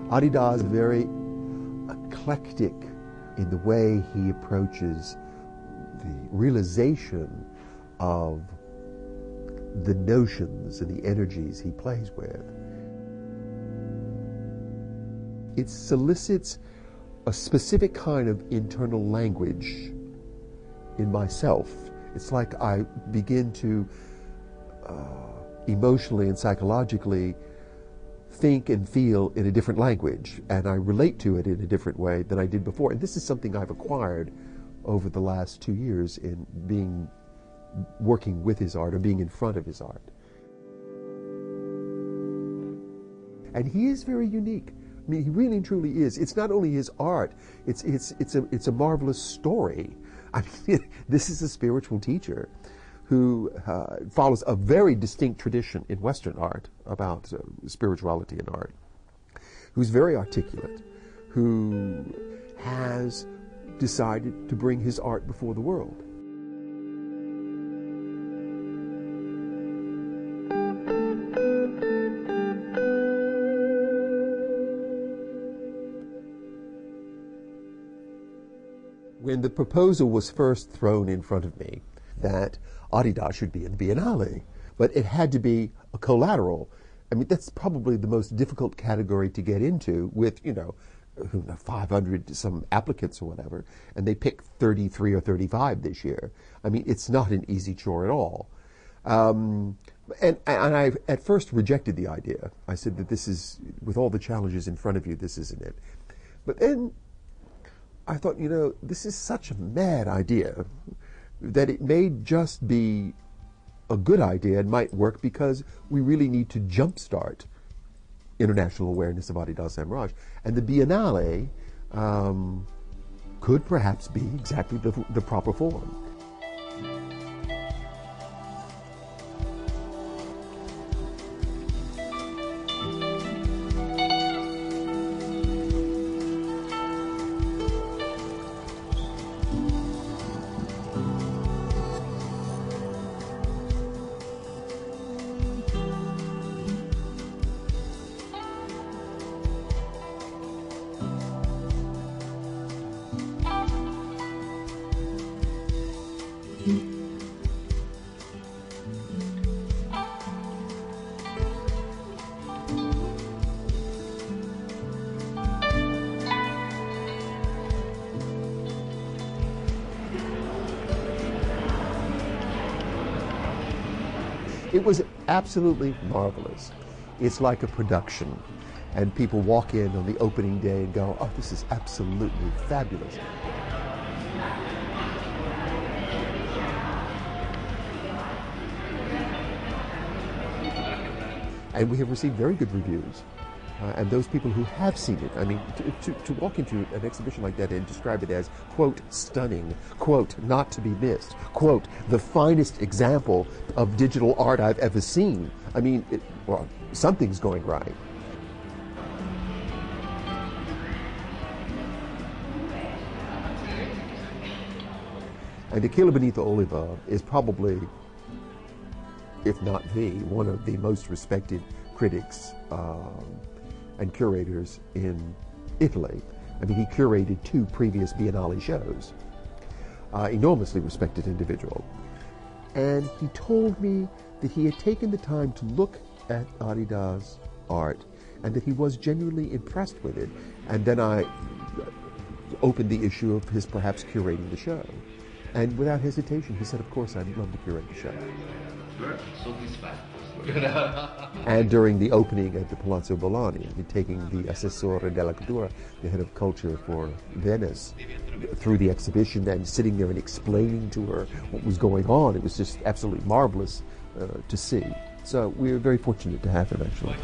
Adidas is very eclectic in the way he approaches the realization of the notions and the energies he plays with. It solicits a specific kind of internal language in myself. It's like I begin to emotionally and psychologically think and feel in a different language, and I relate to it in a different way than I did before. And this is something I've acquired over the last 2 years in working with his art or being in front of his art. And he is very unique. I mean, he really and truly is. It's not only his art, it's a marvelous story. I mean, this is a spiritual teacher who follows a very distinct tradition in Western art about spirituality and art, who's very articulate, who has decided to bring his art before the world. When the proposal was first thrown in front of me that Adidas should be in the Biennale, but it had to be a collateral. I mean, that's probably the most difficult category to get into with, 500 some applicants or whatever, and they picked 33 or 35 this year. I mean, it's not an easy chore at all. And I at first rejected the idea. I said that this is, with all the challenges in front of you, this isn't it. But then I thought, this is such a mad idea that it may just be a good idea and might work, because we really need to jumpstart international awareness of Adidas Samraj. And the Biennale could perhaps be exactly the proper forum. It was absolutely marvelous. It's like a production, and people walk in on the opening day and go, "Oh, this is absolutely fabulous." And we have received very good reviews. And those people who have seen it, I mean, to walk into an exhibition like that and describe it as, quote, stunning, quote, not to be missed, quote, the finest example of digital art I've ever seen. I mean, well, something's going right. And Achille Benito Oliva is probably, if not one of the most respected critics and curators in Italy. I mean, he curated 2 previous Biennale shows. Enormously respected individual. And he told me that he had taken the time to look at Adidas' art and that he was genuinely impressed with it. And then I opened the issue of his perhaps curating the show. And without hesitation, he said, of course, I'd love to curate the show. And during the opening at the Palazzo Bologna, taking the Assessore della Cultura, the head of culture for Venice, through the exhibition and sitting there and explaining to her what was going on, it was just absolutely marvelous to see. So we were very fortunate to have him, actually.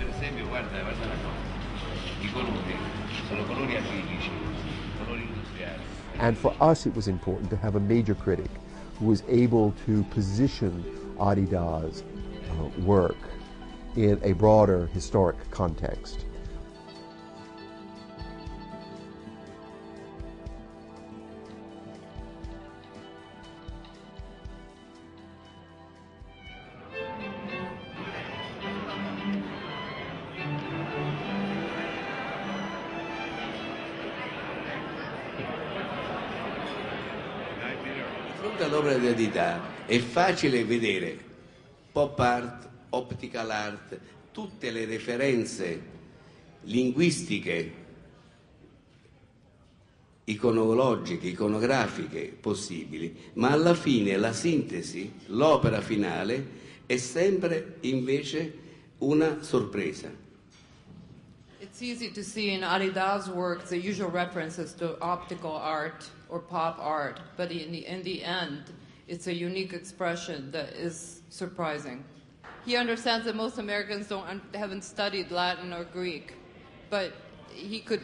And for us, it was important to have a major critic who was able to position Adidas' work in a broader historic context. fronte all'opera di Adida è facile vedere pop art, optical art, tutte le referenze linguistiche, iconologiche, iconografiche possibili, ma alla fine la sintesi, l'opera finale, è sempre invece una sorpresa. It's easy to see in Arida's work the usual references to optical art or pop art, but in the end, it's a unique expression that is surprising. He understands that most Americans haven't studied Latin or Greek, but he could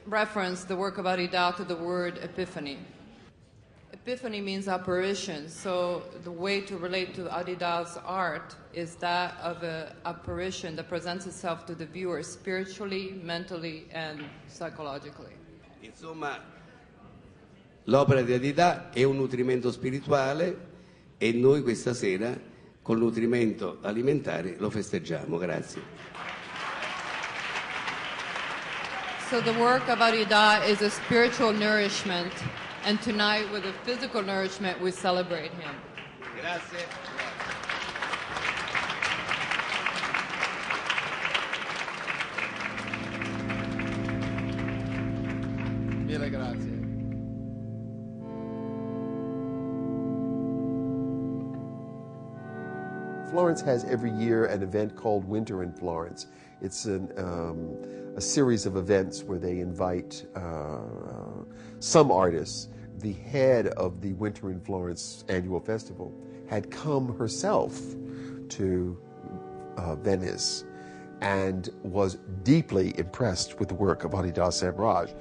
reference the work of Arida to the word epiphany. Epiphany means apparition, so the way to relate to Arida's art is that of an apparition that presents itself to the viewer spiritually, mentally, and psychologically. Insomma, l'opera di Adida è un nutrimento spirituale e noi questa sera col nutrimento alimentare lo festeggiamo. Grazie. So the work of Arida is a spiritual nourishment, and tonight with a physical nourishment we celebrate him. Grazie. Mille grazie. Florence has every year an event called Winter in Florence. It's a series of events where they invite some artists. The head of the Winter in Florence annual festival had come herself to Venice and was deeply impressed with the work of Artist Samraj.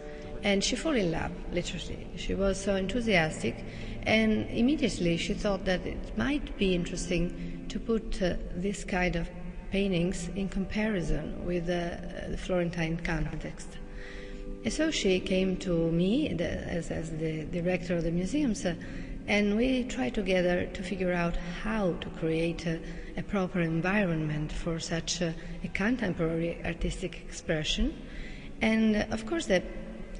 And she fell in love, literally. She was so enthusiastic, and immediately she thought that it might be interesting to put this kind of paintings in comparison with the Florentine context. And so she came to me as the director of the museums, and we tried together to figure out how to create a proper environment for such a contemporary artistic expression. And of course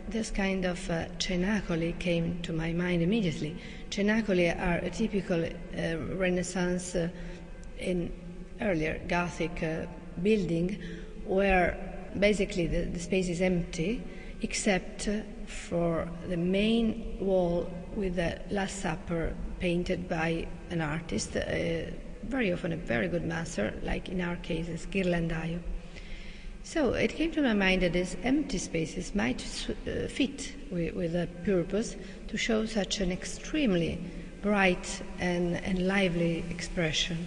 this kind of cenacoli came to my mind immediately. Cenacoli are a typical Renaissance in earlier Gothic building where basically the space is empty except for the main wall with the Last Supper painted by an artist, very often a very good master, like in our cases Ghirlandaio. So it came to my mind that these empty spaces might fit with a purpose to show such an extremely bright and lively expression.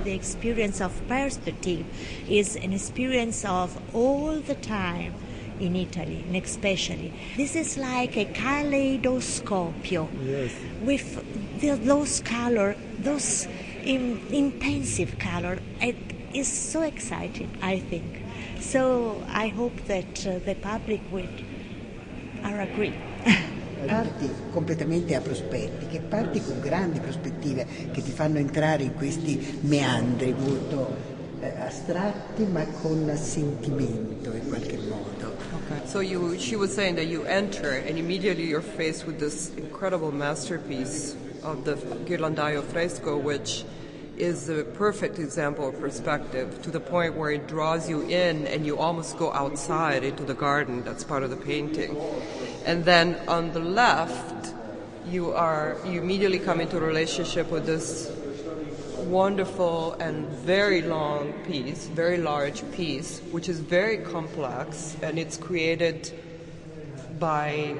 The experience of perspective is an experience of all the time in Italy, and especially. This is like a kaleidoscope with those colors, those intensive colors. It is so exciting, I think. So I hope that the public would agree. Parti completamente a prospetti, che parti con grandi prospettive che ti fanno entrare in questi meandri molto astratti ma con sentimento in qualche modo. Okay. So she was saying that you enter and immediately you're faced with this incredible masterpiece of the Ghirlandaio fresco, which is a perfect example of perspective, to the point where it draws you in and you almost go outside into the garden that's part of the painting. And then on the left, you immediately come into a relationship with this wonderful and very long piece, very large piece, which is very complex, and it's created by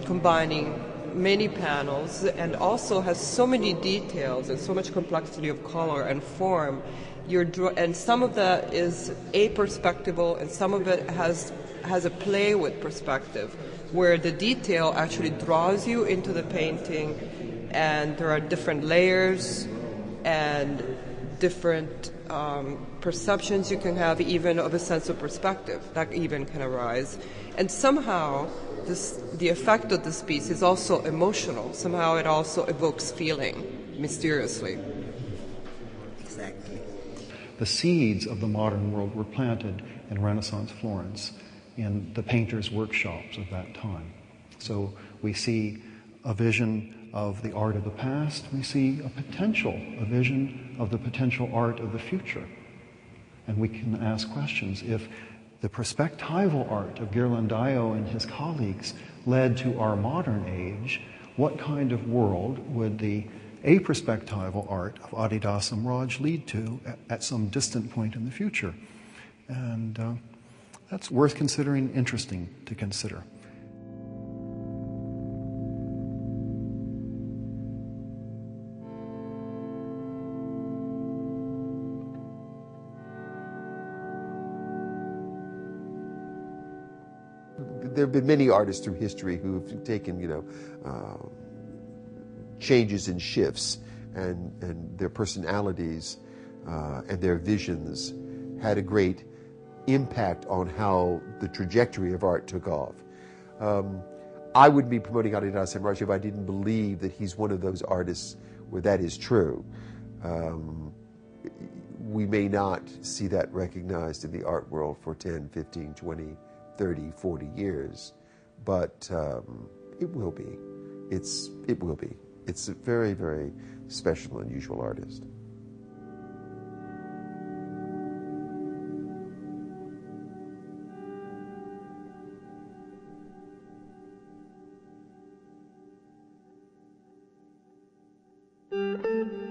combining many panels, and also has so many details and so much complexity of color and form. And some of that is aperspectival, and some of it has a play with perspective, where the detail actually draws you into the painting, and there are different layers and different perceptions you can have, even of a sense of perspective that even can arise. And somehow the effect of this piece is also emotional. Somehow it also evokes feeling, mysteriously. Exactly. The seeds of the modern world were planted in Renaissance Florence in the painters' workshops of that time. So we see a vision of the art of the past. We see a vision of the potential art of the future. And we can ask questions. If the perspectival art of Ghirlandaio and his colleagues led to our modern age, what kind of world would the aperspectival art of Adidas Samraj lead to at some distant point in the future? And that's worth considering, interesting to consider. There have been many artists through history who have taken, changes and shifts, and their personalities and their visions had a great impact on how the trajectory of art took off. I wouldn't be promoting Adidas Samraj if I didn't believe that he's one of those artists where that is true. We may not see that recognized in the art world for 10, 15, 20, 30, 40 years, but it will be. It will be. It's a very, very special, unusual artist. Thank you.